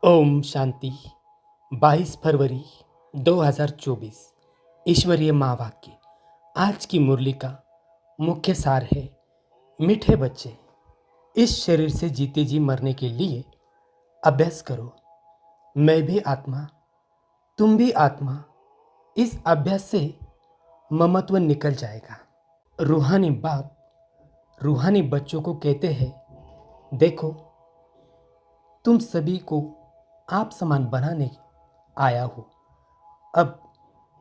ओम शांति। 22 फरवरी 2024। ईश्वरीय माँ वाक्य। आज की मुरली का मुख्य सार है, मीठे बच्चे, इस शरीर से जीते जी मरने के लिए अभ्यास करो। मैं भी आत्मा, तुम भी आत्मा। इस अभ्यास से ममत्व निकल जाएगा। रूहानी बाप रूहानी बच्चों को कहते हैं, देखो, तुम सभी को आप समान बनाने आया हो। अब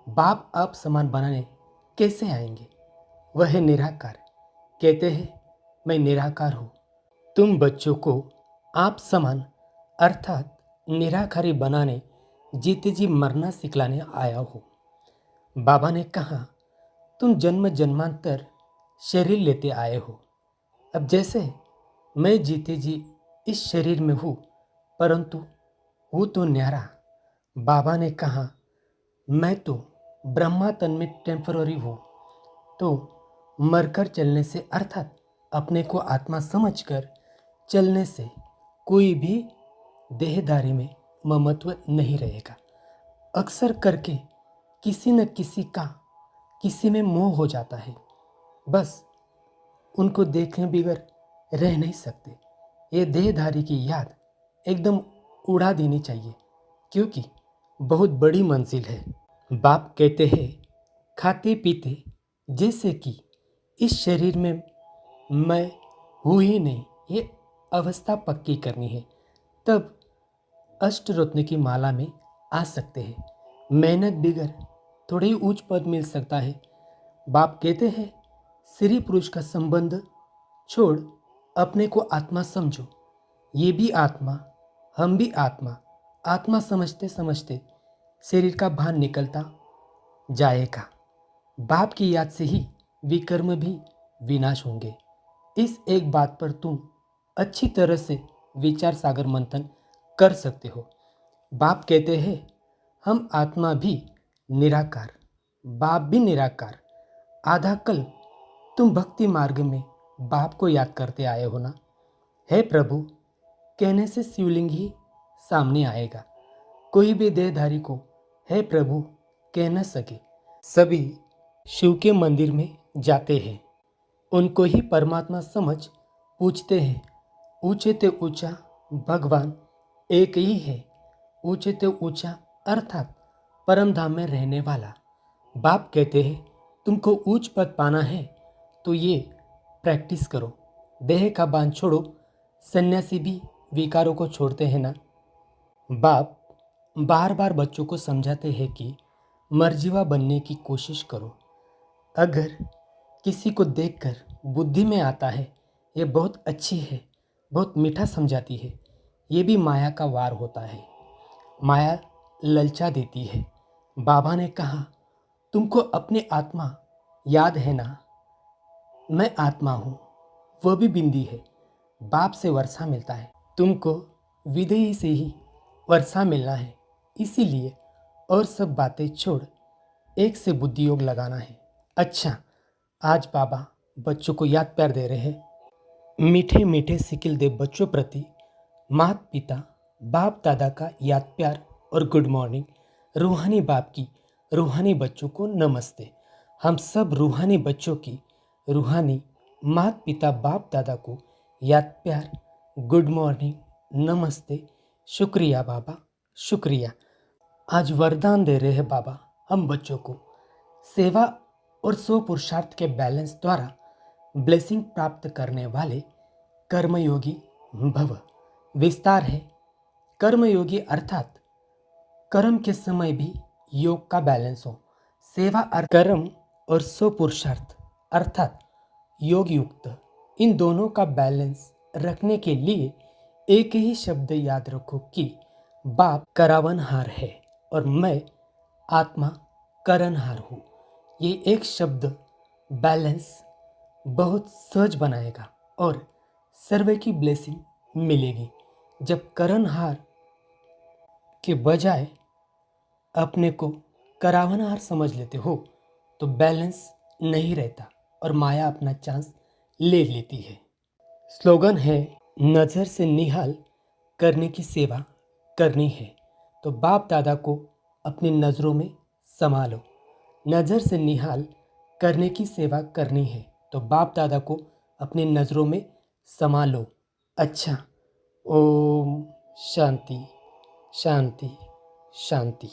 बाप आप समान बनाने कैसे आएंगे? वह है निराकार। कहते हैं, मैं निराकार हूँ। तुम बच्चों को आप समान अर्थात निराकारी बनाने, जीते जी मरना सिखलाने आया हो। बाबा ने कहा, तुम जन्म जन्मांतर शरीर लेते आए हो। अब जैसे मैं जीते जी इस शरीर में हूँ, परंतु हूँ तो न्यारा। बाबा ने कहा, मैं तो ब्रह्मा तन में टेम्पररी हूँ। तो मरकर चलने से अर्थात अपने को आत्मा समझकर चलने से कोई भी देहदारी में ममत्व नहीं रहेगा। अक्सर करके किसी न किसी का किसी में मोह हो जाता है। बस उनको देखे बगैर रह नहीं सकते। ये देहधारी की याद एकदम उड़ा देनी चाहिए, क्योंकि बहुत बड़ी मंजिल है। बाप कहते हैं, खाते पीते जैसे कि इस शरीर में मैं हूँ ही नहीं, ये अवस्था पक्की करनी है, तब अष्टरत्न की माला में आ सकते हैं। मेहनत बिगर थोड़े ही ऊंच पद मिल सकता है। बाप कहते हैं, स्त्री पुरुष का संबंध छोड़ अपने को आत्मा समझो। ये भी आत्मा, हम भी आत्मा। आत्मा समझते समझते शरीर का भान निकलता जाएगा। बाप की याद से ही विकर्म भी विनाश होंगे। इस एक बात पर तुम अच्छी तरह से विचार सागर मंथन कर सकते हो। बाप कहते हैं, हम आत्मा भी निराकार, बाप भी निराकार। आधा कल तुम भक्ति मार्ग में बाप को याद करते आए हो ना। हे प्रभु कहने से शिवलिंग ही सामने आएगा। कोई भी देहधारी को हे प्रभु कह न सके। सभी शिव के मंदिर में जाते हैं, उनको ही परमात्मा समझ पूछते हैं। ऊंचे ते ऊंचा भगवान एक ही है। ऊंचे ते ऊंचा अर्थात परम धाम में रहने वाला। बाप कहते हैं, तुमको ऊंच पद पाना है तो ये प्रैक्टिस करो। देह का बांध छोड़ो। सन्यासी भी विकारों को छोड़ते हैं ना। बाप बार बार बच्चों को समझाते हैं कि मर्जीवा बनने की कोशिश करो। अगर किसी को देखकर बुद्धि में आता है, ये बहुत अच्छी है, बहुत मीठा समझाती है, ये भी माया का वार होता है। माया ललचा देती है। बाबा ने कहा, तुमको अपने आत्मा याद है ना। मैं आत्मा हूँ, वह भी बिंदी है। बाप से वर्षा मिलता है, तुमको विदेही से ही वर्षा मिलना है। इसीलिए और सब बातें छोड़ एक से बुद्धि योग लगाना है। अच्छा, आज बाबा बच्चों को याद प्यार दे रहे हैं। मीठे मीठे सिकिल दे बच्चों प्रति माता पिता बाप दादा का याद प्यार और गुड मॉर्निंग। रूहानी बाप की रूहानी बच्चों को नमस्ते। हम सब रूहानी बच्चों की रूहानी माता पिता बाप दादा को याद प्यार, गुड मॉर्निंग, नमस्ते, शुक्रिया बाबा, शुक्रिया। आज वरदान दे रहे हैं बाबा हम बच्चों को। सेवा और स्व पुरुषार्थ के बैलेंस द्वारा ब्लेसिंग प्राप्त करने वाले कर्मयोगी भव। विस्तार है, कर्मयोगी अर्थात कर्म के समय भी योग का बैलेंस हो। सेवा कर्म और स्व पुरुषार्थ अर्थात योग युक्त, इन दोनों का बैलेंस रखने के लिए एक ही शब्द याद रखो कि बाप करावनहार है और मैं आत्मा करनहार हूँ। ये एक शब्द बैलेंस बहुत सहज बनाएगा और सर्वे की ब्लेसिंग मिलेगी। जब करनहार के बजाय अपने को करावनहार समझ लेते हो तो बैलेंस नहीं रहता और माया अपना चांस ले लेती है। स्लोगन है, नज़र से निहाल करने की सेवा करनी है तो बाप दादा को अपनी नज़रों में संभालो। नज़र से निहाल करने की सेवा करनी है तो बाप दादा को अपनी नज़रों में संभालो। अच्छा। ओम शांति शांति शांति।